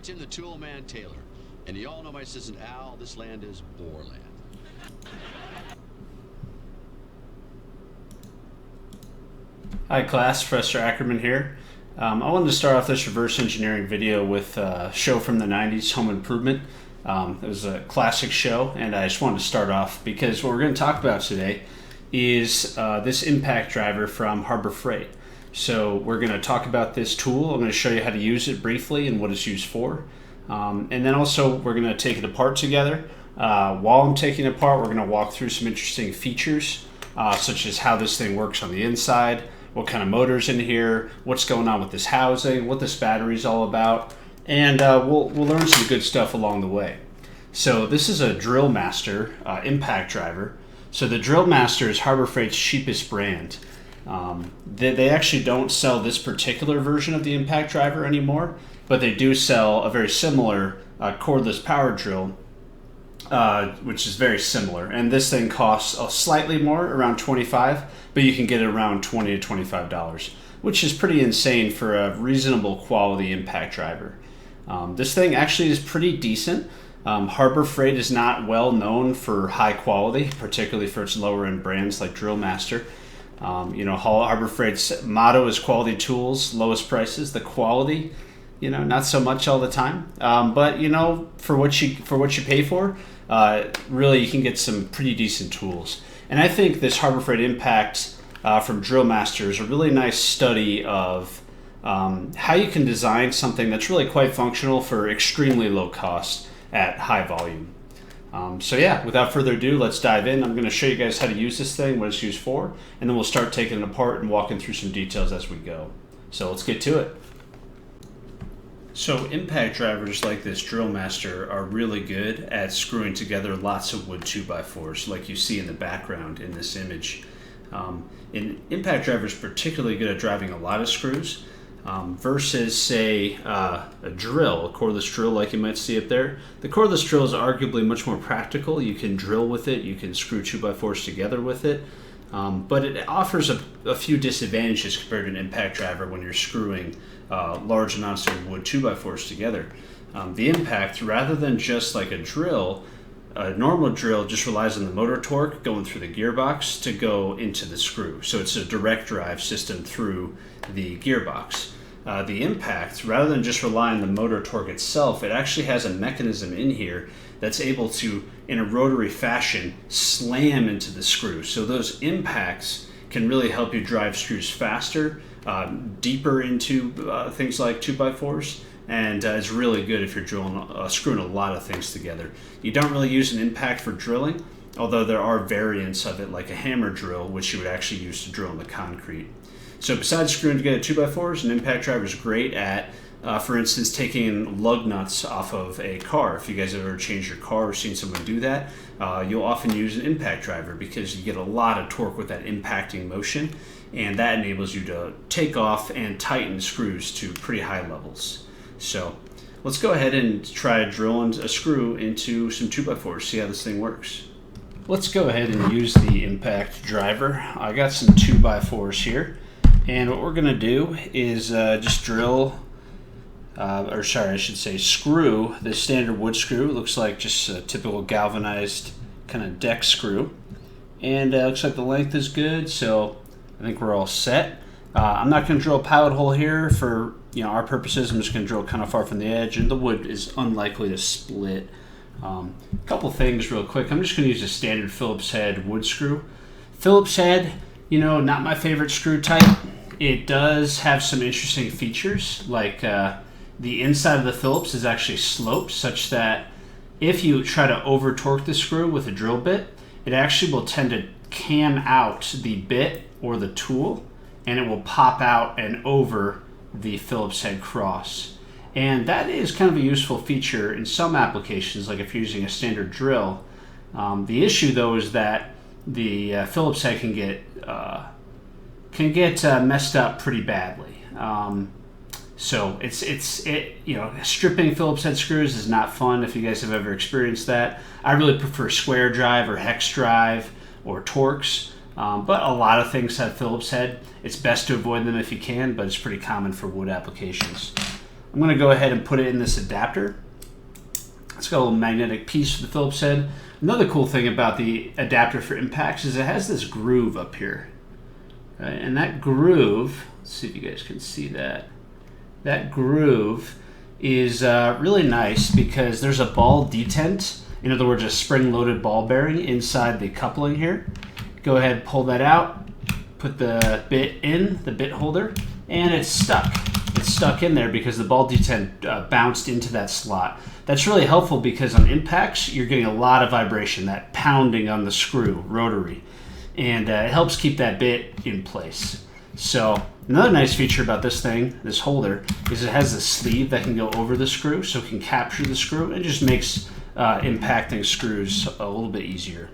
Tim the Tool Man Taylor. And you all know my assistant Al, this land is Boarland. Hi class, Professor Ackerman here. I wanted to start off this reverse engineering video with a show from the 90s, Home Improvement. It was a classic show, and I just wanted to start off because what we're going to talk about today is this impact driver from Harbor Freight. So we're going to talk about this tool. I'm going to show you how to use it briefly and what it's used for. And then also we're going to take it apart together. While I'm taking it apart, we're going to walk through some interesting features, such as how this thing works on the inside, what kind of motor's in here, what's going on with this housing, what this battery is all about, and we'll learn some good stuff along the way. So this is a Drill Master impact driver. So the Drill Master is Harbor Freight's cheapest brand. They actually don't sell this particular version of the impact driver anymore, but they do sell a very similar cordless power drill, which is very similar. And this thing costs slightly more, around $25, but you can get it around $20 to $25, which is pretty insane for a reasonable quality impact driver. This thing actually is pretty decent. Harbor Freight is not well known for high quality, particularly for its lower end brands like Drill Master. Harbor Freight's motto is quality tools, lowest prices. The quality, not so much all the time. But for what you pay for, really you can get some pretty decent tools. And I think this Harbor Freight Impact from Drill Master is a really nice study of how you can design something that's really quite functional for extremely low cost at high volume. Without further ado, let's dive in. I'm going to show you guys how to use this thing, what it's used for, and then we'll start taking it apart and walking through some details as we go. So let's get to it. So impact drivers like this Drill Master are really good at screwing together lots of wood 2x4s like you see in the background in this image. And impact drivers particularly good at driving a lot of screws versus say a drill, a cordless drill like you might see up there. The cordless drill is arguably much more practical. You can drill with it, you can screw 2x4s together with it. But it offers a few disadvantages compared to an impact driver when you're screwing large amounts of wood 2x4s together. The impact, rather than just like a drill, a normal drill just relies on the motor torque going through the gearbox to go into the screw. So it's a direct drive system through the gearbox. The impact, rather than just rely on the motor torque itself, it actually has a mechanism in here that's able to, in a rotary fashion, slam into the screw. So those impacts can really help you drive screws faster, deeper into things like 2x4s, and it's really good if you're screwing a lot of things together. You don't really use an impact for drilling, although there are variants of it like a hammer drill, which you would actually use to drill in the concrete. So besides screwing together 2x4s, an impact driver is great at, for instance, taking lug nuts off of a car. If you guys have ever changed your car or seen someone do that, you'll often use an impact driver because you get a lot of torque with that impacting motion, and that enables you to take off and tighten screws to pretty high levels. So let's go ahead and try drilling a screw into some 2x4s, see how this thing works. Let's go ahead and use the impact driver. I got some 2x4s here, and what we're going to do is just drill, screw this standard wood screw. It looks like just a typical galvanized kind of deck screw, and it looks like the length is good, so I think we're all set. I'm not going to drill a pilot hole here for our purposes. I'm just going to drill kind of far from the edge, and the wood is unlikely to split. A couple things real quick. I'm just going to use a standard Phillips head wood screw. Phillips head, not my favorite screw type. It does have some interesting features, like the inside of the Phillips is actually sloped such that if you try to over torque the screw with a drill bit, it actually will tend to cam out the bit or the tool, and it will pop out and over the Phillips head cross. And that is kind of a useful feature in some applications, like if you're using a standard drill. The issue though is that the Phillips head can get messed up pretty badly. So stripping Phillips head screws is not fun if you guys have ever experienced that. I really prefer square drive or hex drive or Torx. But a lot of things have Phillips head. It's best to avoid them if you can, but it's pretty common for wood applications. I'm going to go ahead and put it in this adapter. It's got a little magnetic piece for the Phillips head. Another cool thing about the adapter for impacts is it has this groove up here. Right? And that groove, let's see if you guys can see that. That groove is really nice because there's a ball detent. In other words, a spring-loaded ball bearing inside the coupling here. Go ahead, pull that out, put the bit in, the bit holder, and it's stuck. It's stuck in there because the ball detent bounced into that slot. That's really helpful because on impacts, you're getting a lot of vibration, that pounding on the screw, rotary. And it helps keep that bit in place. So another nice feature about this thing, this holder, is it has a sleeve that can go over the screw, so it can capture the screw. It just makes impacting screws a little bit easier.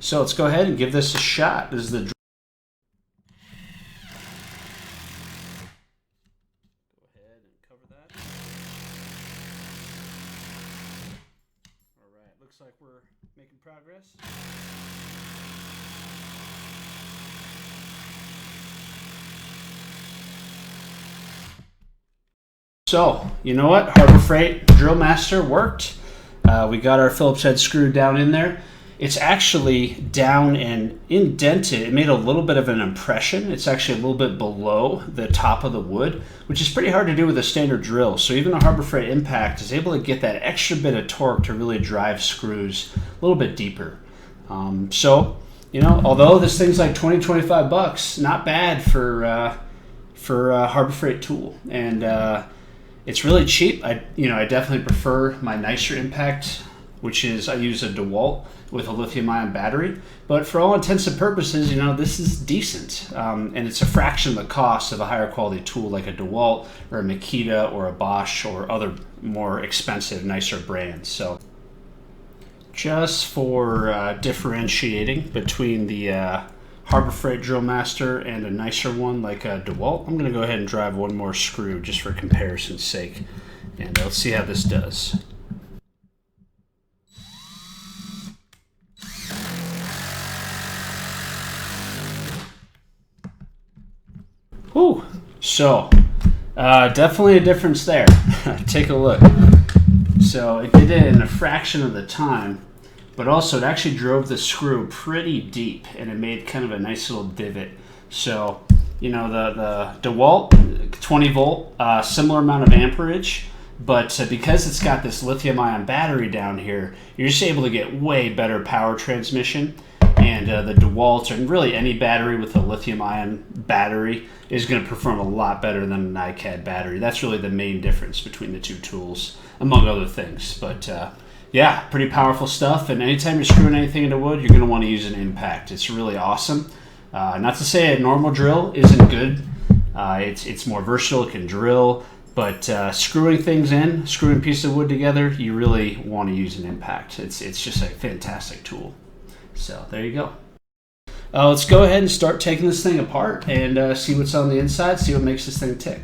So let's go ahead and give this a shot. This is the looks like we're making progress. So, you know what? Harbor Freight Drill Master worked. We got our Phillips head screwed down in there. It's actually down and indented. It made a little bit of an impression. It's actually a little bit below the top of the wood, which is pretty hard to do with a standard drill. So even a Harbor Freight impact is able to get that extra bit of torque to really drive screws a little bit deeper. So, you know, although this thing's like 20-25 bucks, not bad for a Harbor Freight tool. And it's really cheap. I definitely prefer my nicer impact, which is I use a DeWalt with a lithium-ion battery. But for all intents and purposes, you know, this is decent. And it's a fraction of the cost of a higher quality tool like a DeWalt or a Makita or a Bosch or other more expensive, nicer brands. So just for differentiating between the Harbor Freight Drill Master and a nicer one like a DeWalt, I'm going to go ahead and drive one more screw just for comparison's sake. And let's see how this does. Whew. So, definitely a difference there. Take a look. So it did it in a fraction of the time, but also it actually drove the screw pretty deep, and it made kind of a nice little divot. So, you know, the DeWalt 20 volt, similar amount of amperage, but because it's got this lithium-ion battery down here, you're just able to get way better power transmission. And the DeWalt, and really any battery with a lithium-ion battery, is going to perform a lot better than an iCAD battery. That's really the main difference between the two tools, among other things. But yeah, pretty powerful stuff. And anytime you're screwing anything into wood, you're going to want to use an impact. It's really awesome. Not to say a normal drill isn't good. It's more versatile. It can drill. But screwing things in, screwing pieces of wood together, you really want to use an impact. It's just a fantastic tool. So there you go. Let's go ahead and start taking this thing apart and see what's on the inside, see what makes this thing tick.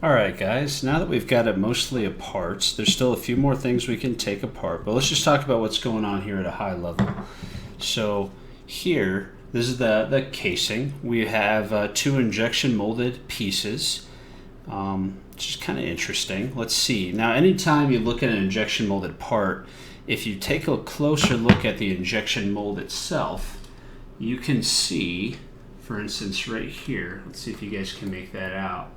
Alright guys, now that we've got it mostly apart, there's still a few more things we can take apart, but let's just talk about what's going on here at a high level. So here, this is the casing. We have 2 injection molded pieces, which is kind of interesting. Let's see. Now anytime you look at an injection molded part, if you take a closer look at the injection mold itself, you can see, for instance right here, let's see if you guys can make that out.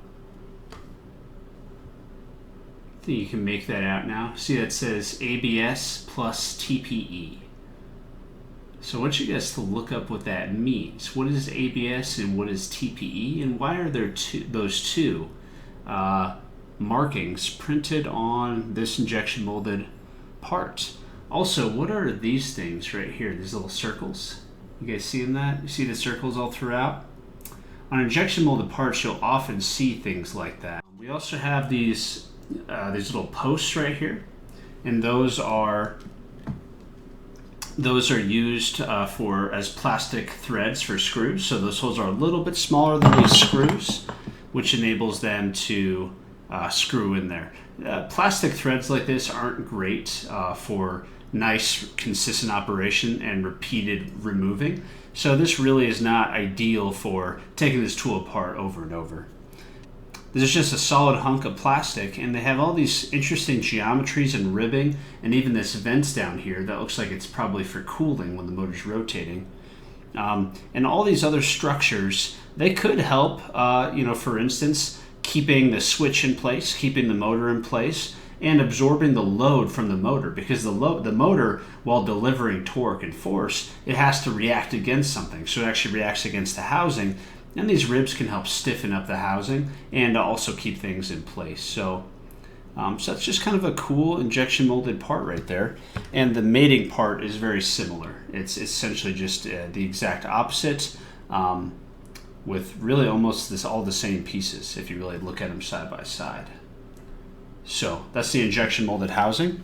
I think you can make that out now. See, that says ABS plus TPE. So I want you guys to look up what that means. What is ABS and what is TPE, and why are there those two markings printed on this injection molded part? Also, what are these things right here, these little circles? You guys seeing that? You see the circles all throughout? On injection molded parts, you'll often see things like that. We also have these little posts right here, and those are used as plastic threads for screws. So those holes are a little bit smaller than these screws, which enables them to screw in there. Plastic threads like this aren't great for nice consistent operation and repeated removing, so this really is not ideal for taking this tool apart over and over. This is just a solid hunk of plastic, and they have all these interesting geometries and ribbing, and even this vents down here that looks like it's probably for cooling when the motor's rotating. And all these other structures, they could help, for instance, keeping the switch in place, keeping the motor in place, and absorbing the load from the motor, because the motor, while delivering torque and force, it has to react against something. So it actually reacts against the housing, and these ribs can help stiffen up the housing and also keep things in place. So that's just kind of a cool injection molded part right there. And the mating part is very similar. It's essentially just the exact opposite, with really almost all the same pieces if you really look at them side by side. So that's the injection molded housing.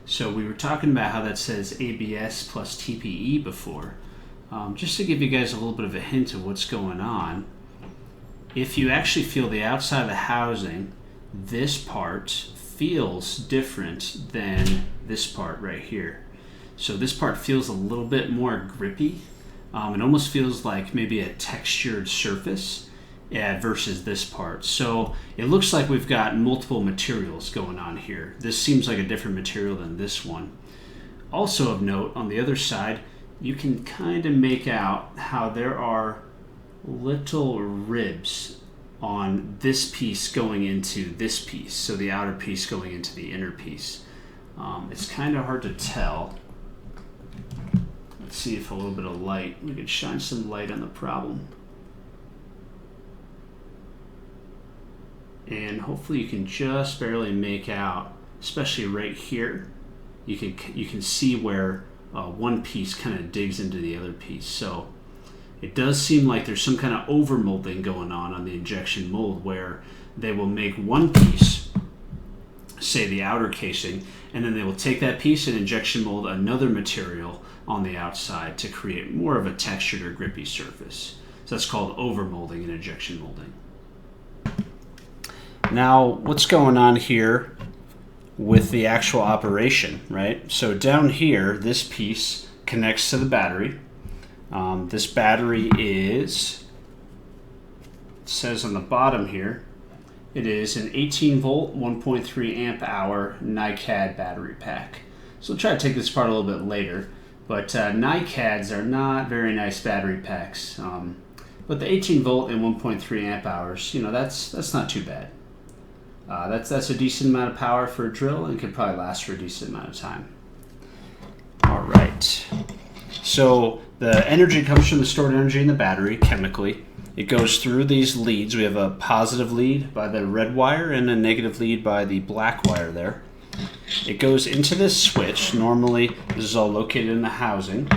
So we were talking about how that says ABS plus TPE before. Just to give you guys a little bit of a hint of what's going on, if you actually feel the outside of the housing, this part feels different than this part right here. So this part feels a little bit more grippy. It almost feels like maybe a textured surface versus this part. So it looks like we've got multiple materials going on here. This seems like a different material than this one. Also of note, on the other side, you can kind of make out how there are little ribs on this piece going into this piece, so the outer piece going into the inner piece. It's kind of hard to tell. Let's see if a little bit of light, we could shine some light on the problem. And hopefully you can just barely make out, especially right here, you can see where one piece kind of digs into the other piece. So it does seem like there's some kind of overmolding going on the injection mold, where they will make one piece, say the outer casing, and then they will take that piece and injection mold another material on the outside to create more of a textured or grippy surface. So that's called overmolding in injection molding. Now, what's going on here with the actual operation, right? So down here, this piece connects to the battery. This battery is, it says on the bottom here, it is an 18 volt, 1.3 amp hour NiCad battery pack. So we'll try to take this apart a little bit later, but NiCads are not very nice battery packs. But the 18 volt and 1.3 amp hours, that's not too bad. That's a decent amount of power for a drill, and could probably last for a decent amount of time. All right. So the energy comes from the stored energy in the battery chemically. It goes through these leads. We have a positive lead by the red wire and a negative lead by the black wire there. It goes into this switch. Normally, this is all located in the housing.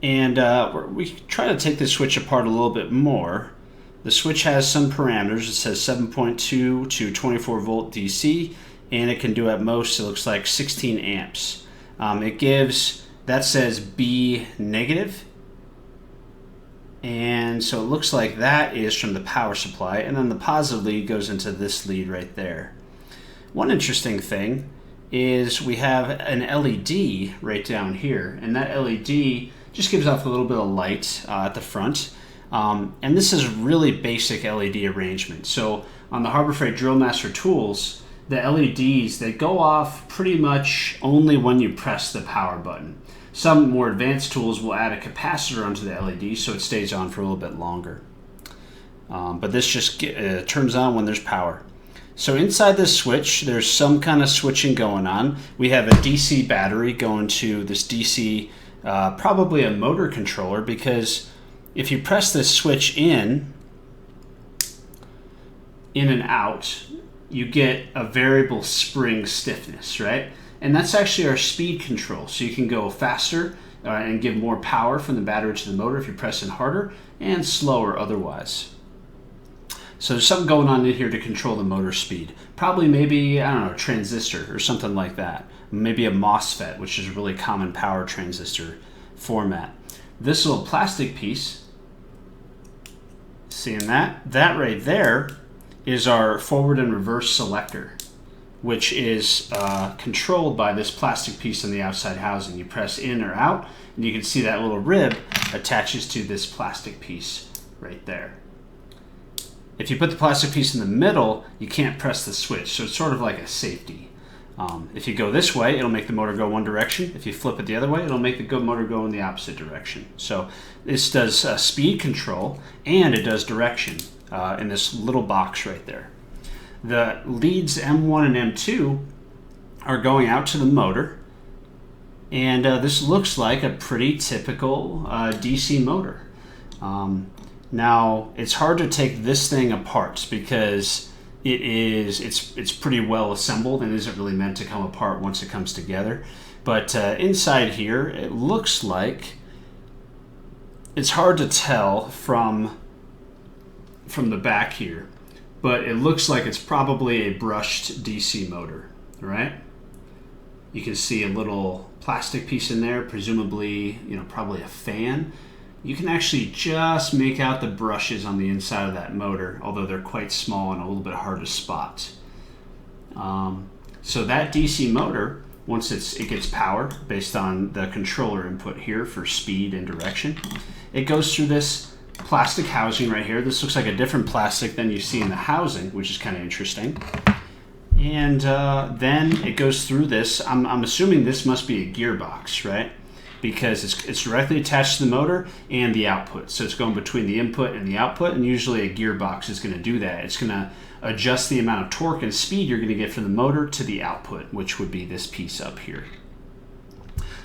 And we try to take this switch apart a little bit more. The switch has some parameters. It says 7.2 to 24 volt DC, and it can do at most, it looks like 16 amps. It gives, that says B negative, And so it looks like that is from the power supply, and then the positive lead goes into this lead right there. One interesting thing is we have an LED right down here, and that LED just gives off a little bit of light at the front. And this is really basic LED arrangement. So on the Harbor Freight Drill Master tools, the LEDs, they go off pretty much only when you press the power button. Some more advanced tools will add a capacitor onto the LED so it stays on for a little bit longer. But this just turns on when there's power. So inside this switch, there's some kind of switching going on. We have a DC battery going to this DC, probably a motor controller, because if you press this switch in and out, you get a variable spring stiffness, right? And that's actually our speed control. So you can go faster and give more power from the battery to the motor if you're pressing harder, and slower otherwise. So there's something going on in here to control the motor speed. Probably maybe, I don't know, a transistor or something like that. Maybe a MOSFET, which is a really common power transistor format. This little plastic piece, seeing that? That right there is our forward and reverse selector, which is controlled by this plastic piece on the outside housing. You press in or out, and you can see that little rib attaches to this plastic piece right there. If you put the plastic piece in the middle, you can't press the switch, so it's sort of like a safety. If you go this way, it'll make the motor go one direction. If you flip it the other way, it'll make the motor go in the opposite direction. So this does speed control, and it does direction in this little box right there. The leads M1 and M2 are going out to the motor, and this looks like a pretty typical DC motor. Now, it's hard to take this thing apart because it's pretty well assembled and isn't really meant to come apart once it comes together. But inside here, it looks like it's hard to tell from the back here, but it looks like it's probably a brushed DC motor, right? You can see a little plastic piece in there, presumably, probably a fan. You can actually just make out the brushes on the inside of that motor, although they're quite small and a little bit hard to spot. So that DC motor, once it gets power based on the controller input here for speed and direction, it goes through this plastic housing right here. This looks like a different plastic than you see in the housing, which is kind of interesting. And then it goes through this. I'm assuming this must be a gearbox, right? Because it's directly attached to the motor and the output. So it's going between the input and the output, and usually a gearbox is going to do that. It's going to adjust the amount of torque and speed you're going to get from the motor to the output, which would be this piece up here.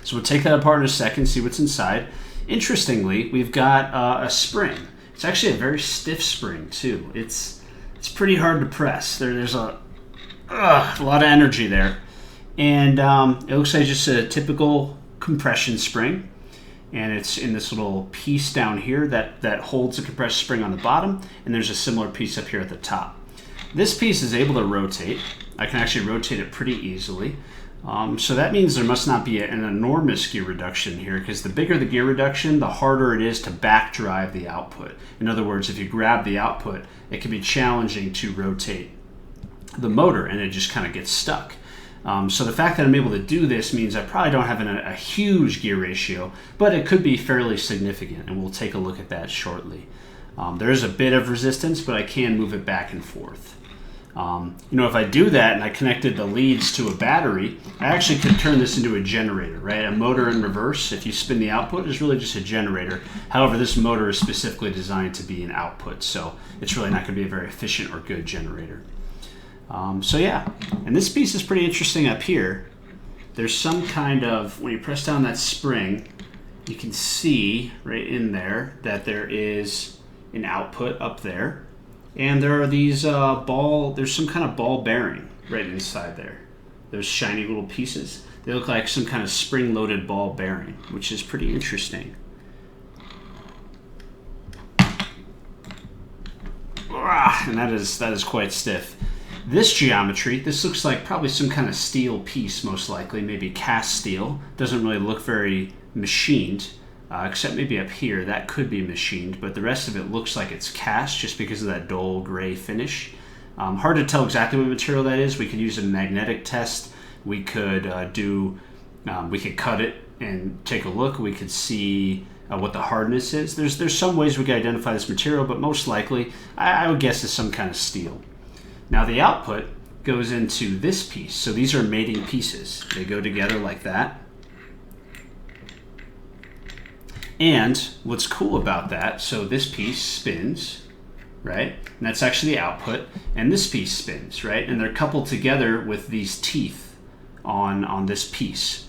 So we'll take that apart in a second, see what's inside. Interestingly, we've got a spring. It's actually a very stiff spring too. It's pretty hard to press. There's a lot of energy there. And it looks like just a typical compression spring, and it's in this little piece down here that holds the compressed spring on the bottom, and there's a similar piece up here at the top. This piece is able to rotate. I can actually rotate it pretty easily. So that means there must not be an enormous gear reduction here, because the bigger the gear reduction, the harder it is to back drive the output. In other words, if you grab the output, it can be challenging to rotate the motor, and it just kind of gets stuck. So the fact that I'm able to do this means I probably don't have a huge gear ratio, but it could be fairly significant, and we'll take a look at that shortly. There is a bit of resistance, but I can move it back and forth. If I do that and I connected the leads to a battery, I actually could turn this into a generator, right? A motor in reverse, if you spin the output, is really just a generator. However, this motor is specifically designed to be an output, so it's really not going to be a very efficient or good generator. So yeah, and this piece is pretty interesting up here. There's some kind of, when you press down that spring, you can see right in there that there is an output up there. And there are these there's some kind of ball bearing right inside there. There's shiny little pieces. They look like some kind of spring-loaded ball bearing, which is pretty interesting. And that is quite stiff. This geometry, this looks like probably some kind of steel piece, most likely, maybe cast steel. Doesn't really look very machined. except maybe up here, that could be machined, but the rest of it looks like it's cast just because of that dull gray finish. Hard to tell exactly what material that is. We could use a magnetic test. We could we could cut it and take a look. We could see what the hardness is. There's some ways we could identify this material, but most likely, I would guess it's some kind of steel. Now the output goes into this piece. So these are mating pieces. They go together like that. And what's cool about that, so this piece spins, right? And that's actually the output. And this piece spins, right? And they're coupled together with these teeth on this piece.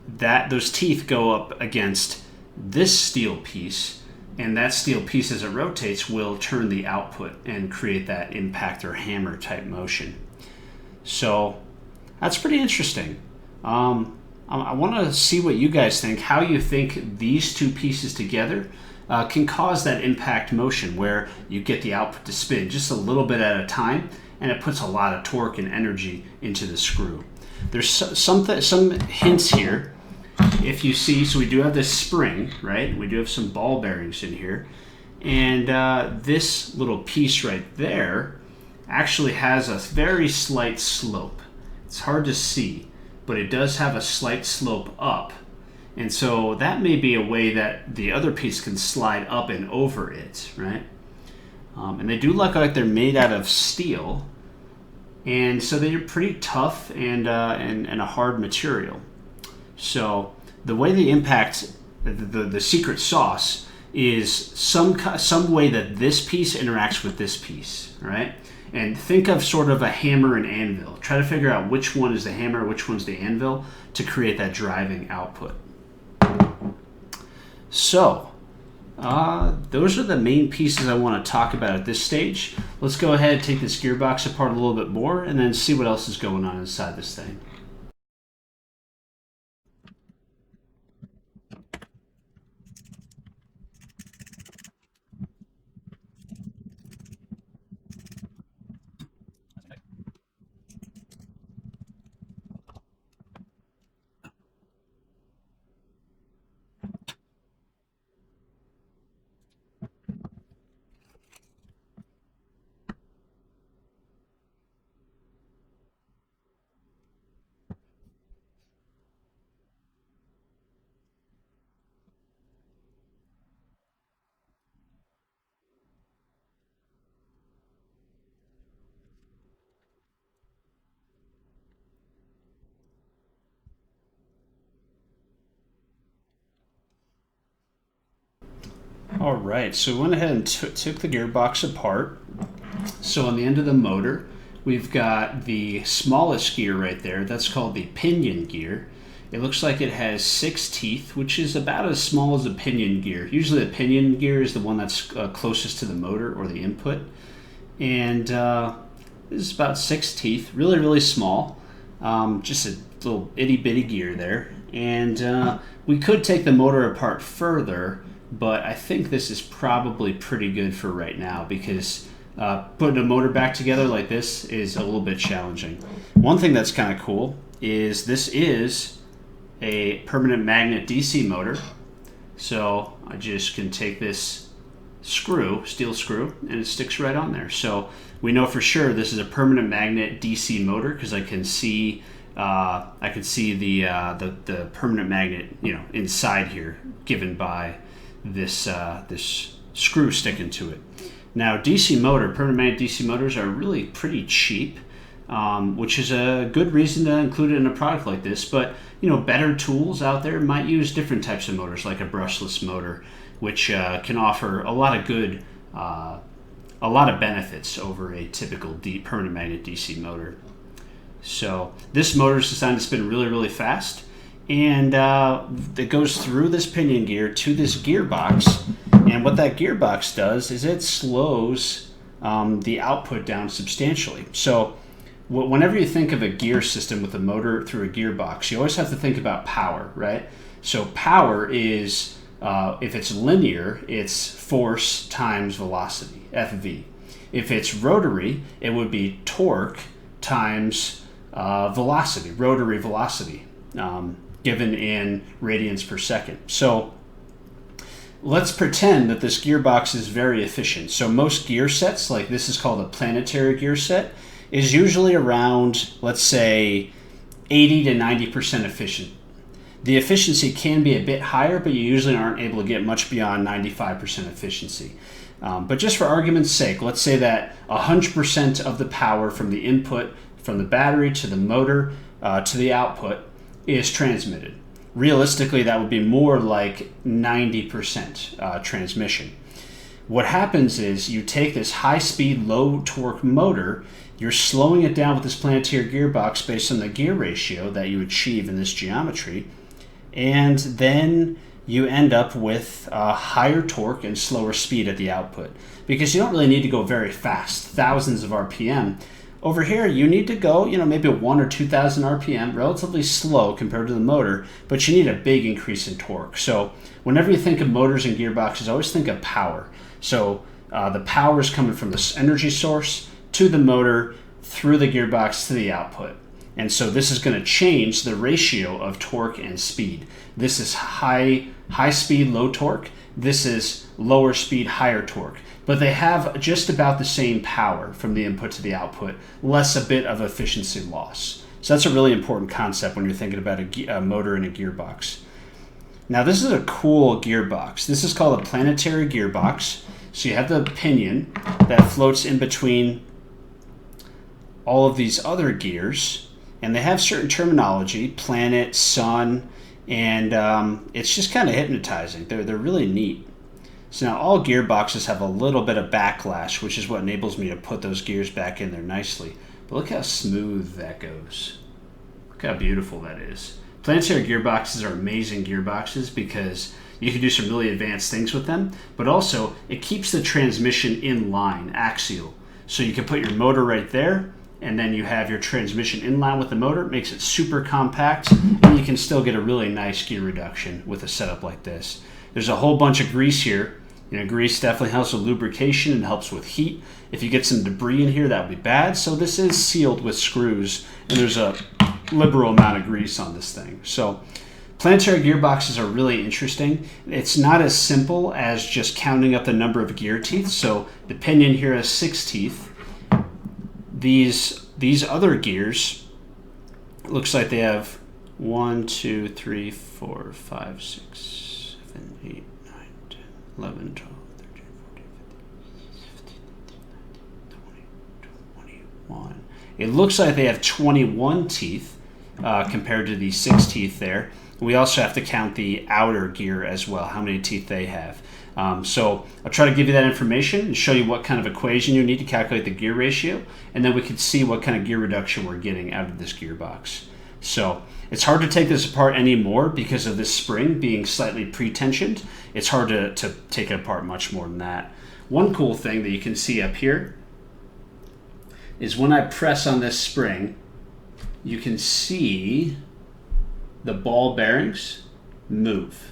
Those teeth go up against this steel piece, and that steel piece, as it rotates, will turn the output and create that impact or hammer type motion. So that's pretty interesting. I want to see what you guys think, how you think these two pieces together can cause that impact motion where you get the output to spin just a little bit at a time, and it puts a lot of torque and energy into the screw. There's some hints here. If you see, so we do have this spring, right? We do have some ball bearings in here. And this little piece right there actually has a very slight slope. It's hard to see, but it does have a slight slope up. And so that may be a way that the other piece can slide up and over it, right? And they do look like they're made out of steel. And so they're pretty tough and a hard material. So the way they impact the secret sauce is some way that this piece interacts with this piece, right? And think of sort of a hammer and anvil. Try to figure out which one is the hammer, which one's the anvil to create that driving output. So those are the main pieces I want to talk about at this stage. Let's go ahead and take this gearbox apart a little bit more and then see what else is going on inside this thing. All right, so we went ahead and took the gearbox apart. So on the end of the motor, we've got the smallest gear right there. That's called the Pinion Gear. It looks like it has 6 teeth, which is about as small as a pinion gear. Usually the pinion gear is the one that's closest to the motor or the input. And this is about 6 teeth, really, really small. Just a little itty-bitty gear there. And we could take the motor apart further, but I think this is probably pretty good for right now because putting a motor back together like this is a little bit challenging. One thing that's kind of cool is this is a permanent magnet DC motor. So I just can take this screw, steel screw, and it sticks right on there. So we know for sure this is a permanent magnet DC motor because I can see the permanent magnet, inside here, given by this screw sticking to it. Now, permanent magnet DC motors are really pretty cheap, which is a good reason to include it in a product like this. But better tools out there might use different types of motors, like a brushless motor, which can offer a lot of benefits over a typical permanent magnet DC motor. So this motor is designed to spin really, really fast, and it goes through this pinion gear to this gearbox. And what that gearbox does is it slows the output down substantially. So whenever you think of a gear system with a motor through a gearbox, you always have to think about power, right? So power is, if it's linear, it's force times velocity, FV. If it's rotary, it would be torque times velocity, rotary velocity, given in radians per second. So let's pretend that this gearbox is very efficient. So most gear sets, like this is called a planetary gear set, is usually around, let's say, 80 to 90% efficient. The efficiency can be a bit higher, but you usually aren't able to get much beyond 95% efficiency. But just for argument's sake, let's say that 100% of the power from the input, from the battery to the motor to the output is transmitted. Realistically, that would be more like 90% transmission. What happens is you take this high-speed, low-torque motor, you're slowing it down with this planetary gearbox based on the gear ratio that you achieve in this geometry, and then you end up with higher torque and slower speed at the output, because you don't really need to go very fast, thousands of RPM. Over here, you need to go, maybe 1,000 or 2,000 RPM, relatively slow compared to the motor, but you need a big increase in torque. So whenever you think of motors and gearboxes, always think of power. So the power is coming from this energy source to the motor, through the gearbox to the output. And so this is going to change the ratio of torque and speed. This is high speed, low torque. This is lower speed, higher torque. But they have just about the same power from the input to the output, less a bit of efficiency loss. So that's a really important concept when you're thinking about a motor and a gearbox. Now this is a cool gearbox. This is called a planetary gearbox. So you have the pinion that floats in between all of these other gears, and they have certain terminology, planet, sun, and it's just kind of hypnotizing. They're really neat. So now all gearboxes have a little bit of backlash, which is what enables me to put those gears back in there nicely. But look how smooth that goes. Look how beautiful that is. Planetary gearboxes are amazing gearboxes because you can do some really advanced things with them, but also it keeps the transmission in line, axial. So you can put your motor right there, and then you have your transmission in line with the motor. It makes it super compact, and you can still get a really nice gear reduction with a setup like this. There's a whole bunch of grease here. Grease definitely helps with lubrication and helps with heat. If you get some debris in here, that would be bad. So this is sealed with screws, and there's a liberal amount of grease on this thing. So planetary gearboxes are really interesting. It's not as simple as just counting up the number of gear teeth. So the pinion here has 6 teeth. These other gears, looks like they have 1, 2, 3, 4, 5, 6, 7, 8, 9, 10, 11, 12, 13, 14, 15, 16, 21. It looks like they have 21 teeth compared to the 6 teeth there. We also have to count the outer gear as well, how many teeth they have. So I'll try to give you that information and show you what kind of equation you need to calculate the gear ratio, and then we can see what kind of gear reduction we're getting out of this gearbox. So it's hard to take this apart anymore because of this spring being slightly pre-tensioned. It's hard to take it apart much more than that. One cool thing that you can see up here is when I press on this spring, you can see the ball bearings move.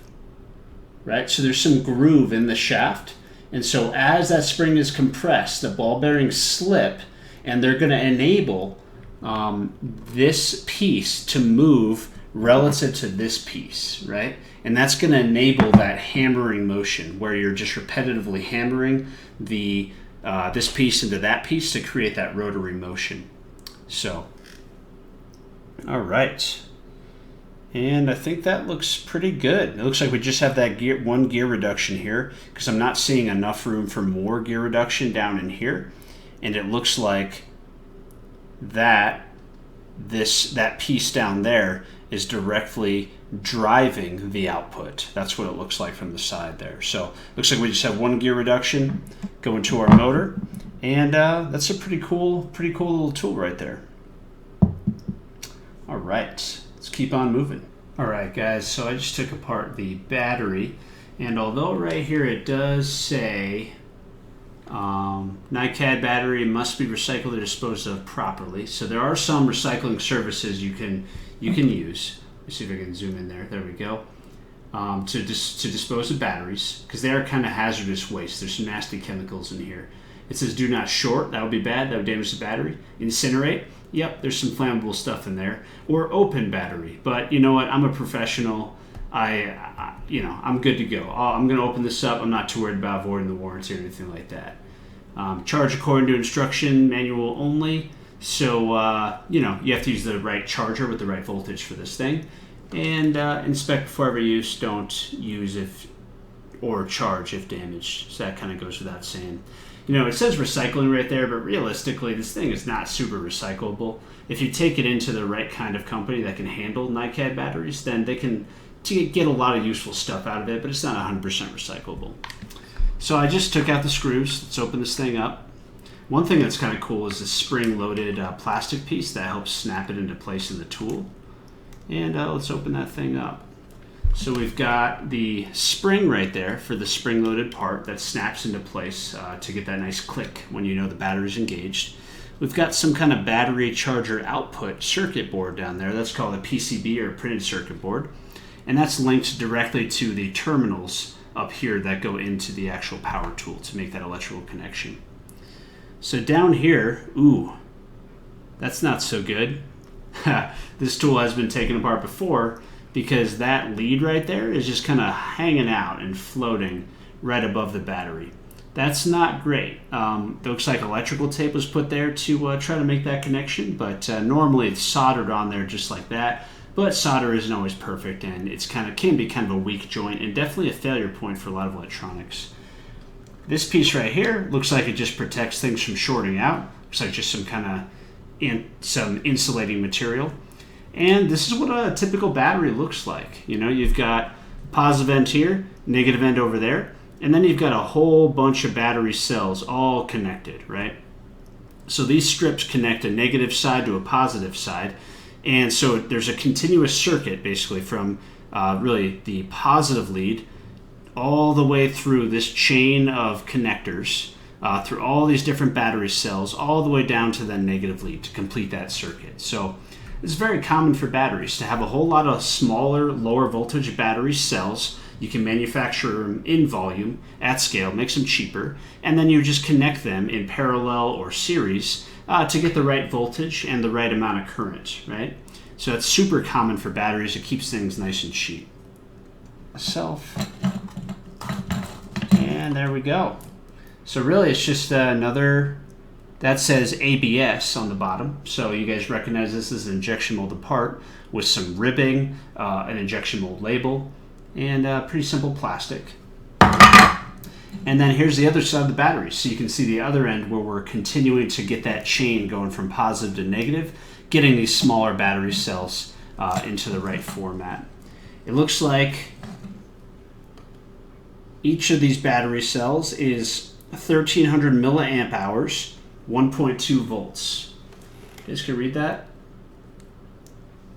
Right? So there's some groove in the shaft, and so as that spring is compressed, the ball bearings slip, and they're going to enable this piece to move relative to this piece, right? And that's going to enable that hammering motion where you're just repetitively hammering this piece into that piece to create that rotary motion. So, all right. And I think that looks pretty good. It looks like we just have that one gear reduction here because I'm not seeing enough room for more gear reduction down in here. And it looks like that piece down there is directly driving the output. That's what it looks like from the side there. So it looks like we just have one gear reduction going to our motor. And that's a pretty cool little tool right there. All right. Let's keep on moving. All right, guys, so I just took apart the battery, and although right here it does say NiCad battery must be recycled or disposed of properly, so there are some recycling services you can use. Let me see if I can zoom in there. There we go. To dispose of batteries, because they are kind of hazardous waste. There's some nasty chemicals in here. It says do not short. That would be bad. That would damage the battery. Incinerate. Yep, there's some flammable stuff in there. Or open battery. But you know what? I'm a professional. I'm good to go. I'm going to open this up. I'm not too worried about voiding the warranty or anything like that. Charge according to instruction manual only. So, you have to use the right charger with the right voltage for this thing. And inspect before every use. Don't use or charge if damaged. So that kind of goes without saying. It says recycling right there, but realistically, this thing is not super recyclable. If you take it into the right kind of company that can handle NiCad batteries, then they can get a lot of useful stuff out of it, but it's not 100% recyclable. So I just took out the screws. Let's open this thing up. One thing that's kind of cool is this spring-loaded plastic piece that helps snap it into place in the tool. And let's open that thing up. So we've got the spring right there for the spring-loaded part that snaps into place to get that nice click when you know the battery's engaged. We've got some kind of battery charger output circuit board down there. That's called a PCB or printed circuit board. And that's linked directly to the terminals up here that go into the actual power tool to make that electrical connection. So down here, that's not so good. This tool has been taken apart before because that lead right there is just kind of hanging out and floating right above the battery. That's not great. It looks like electrical tape was put there to try to make that connection, but normally it's soldered on there just like that. But solder isn't always perfect, and it's can be kind of a weak joint and definitely a failure point for a lot of electronics. This piece right here looks like it just protects things from shorting out. Looks like just some kind of some insulating material. And this is what a typical battery looks like. You've got positive end here, negative end over there, and then you've got a whole bunch of battery cells all connected, right? So these strips connect a negative side to a positive side. And so there's a continuous circuit basically from really the positive lead all the way through this chain of connectors, through all these different battery cells, all the way down to the negative lead to complete that circuit. So it's very common for batteries to have a whole lot of smaller, lower voltage battery cells. You can manufacture them in volume, at scale, makes them cheaper, and then you just connect them in parallel or series to get the right voltage and the right amount of current, right? So it's super common for batteries. It keeps things nice and cheap. And there we go. So really it's just another, that says ABS on the bottom. So you guys recognize this as an injection molded part with some ribbing, an injection mold label, and pretty simple plastic. And then here's the other side of the battery. So you can see the other end where we're continuing to get that chain going from positive to negative, getting these smaller battery cells into the right format. It looks like each of these battery cells is 1300 milliamp hours, 1.2 volts. You guys can read that?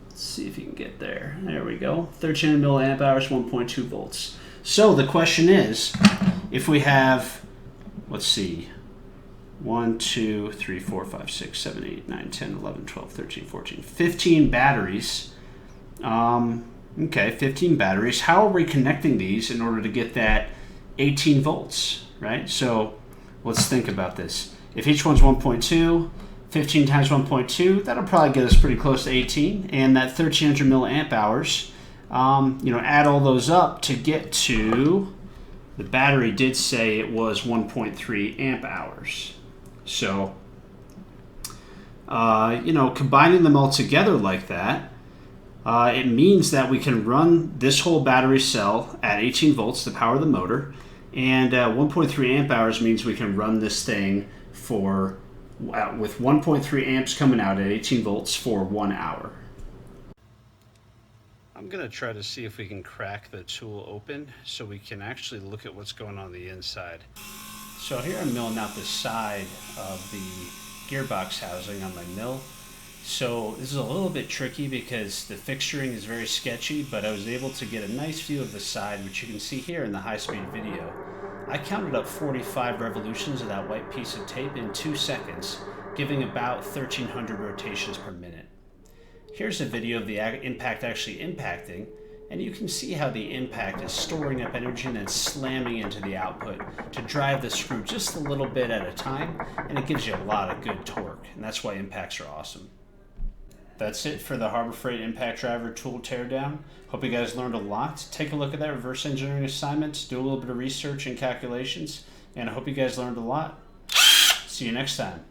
Let's see if you can get there. There we go. 1300 milliamp hours, 1.2 volts. So the question is, if we have, let's see, 1, 2, 3, 4, 5, 6, 7, 8, 9, 10, 11, 12, 13, 14, 15 batteries. Okay, 15 batteries. How are we connecting these in order to get that 18 volts, right? So let's think about this. If each one's 1.2, 15 times 1.2, that'll probably get us pretty close to 18. And that 1300 milliamp hours, add all those up to get to, the battery did say it was 1.3 amp hours. So, combining them all together like that, it means that we can run this whole battery cell at 18 volts to power the motor, and 1.3 amp hours means we can run this thing for with 1.3 amps coming out at 18 volts for 1 hour. I'm going to try to see if we can crack the tool open so we can actually look at what's going on the inside. So here I'm milling out the side of the gearbox housing on my mill. So this is a little bit tricky because the fixturing is very sketchy, but I was able to get a nice view of the side, which you can see here in the high-speed video. I counted up 45 revolutions of that white piece of tape in 2 seconds, giving about 1,300 rotations per minute. Here's a video of the impact actually impacting, and you can see how the impact is storing up energy and then slamming into the output to drive the screw just a little bit at a time, and it gives you a lot of good torque, and that's why impacts are awesome. that's it for the Harbor Freight Impact Driver tool teardown. Hope you guys learned a lot. Take a look at that reverse engineering assignment, do a little bit of research and calculations, and I hope you guys learned a lot. See you next time.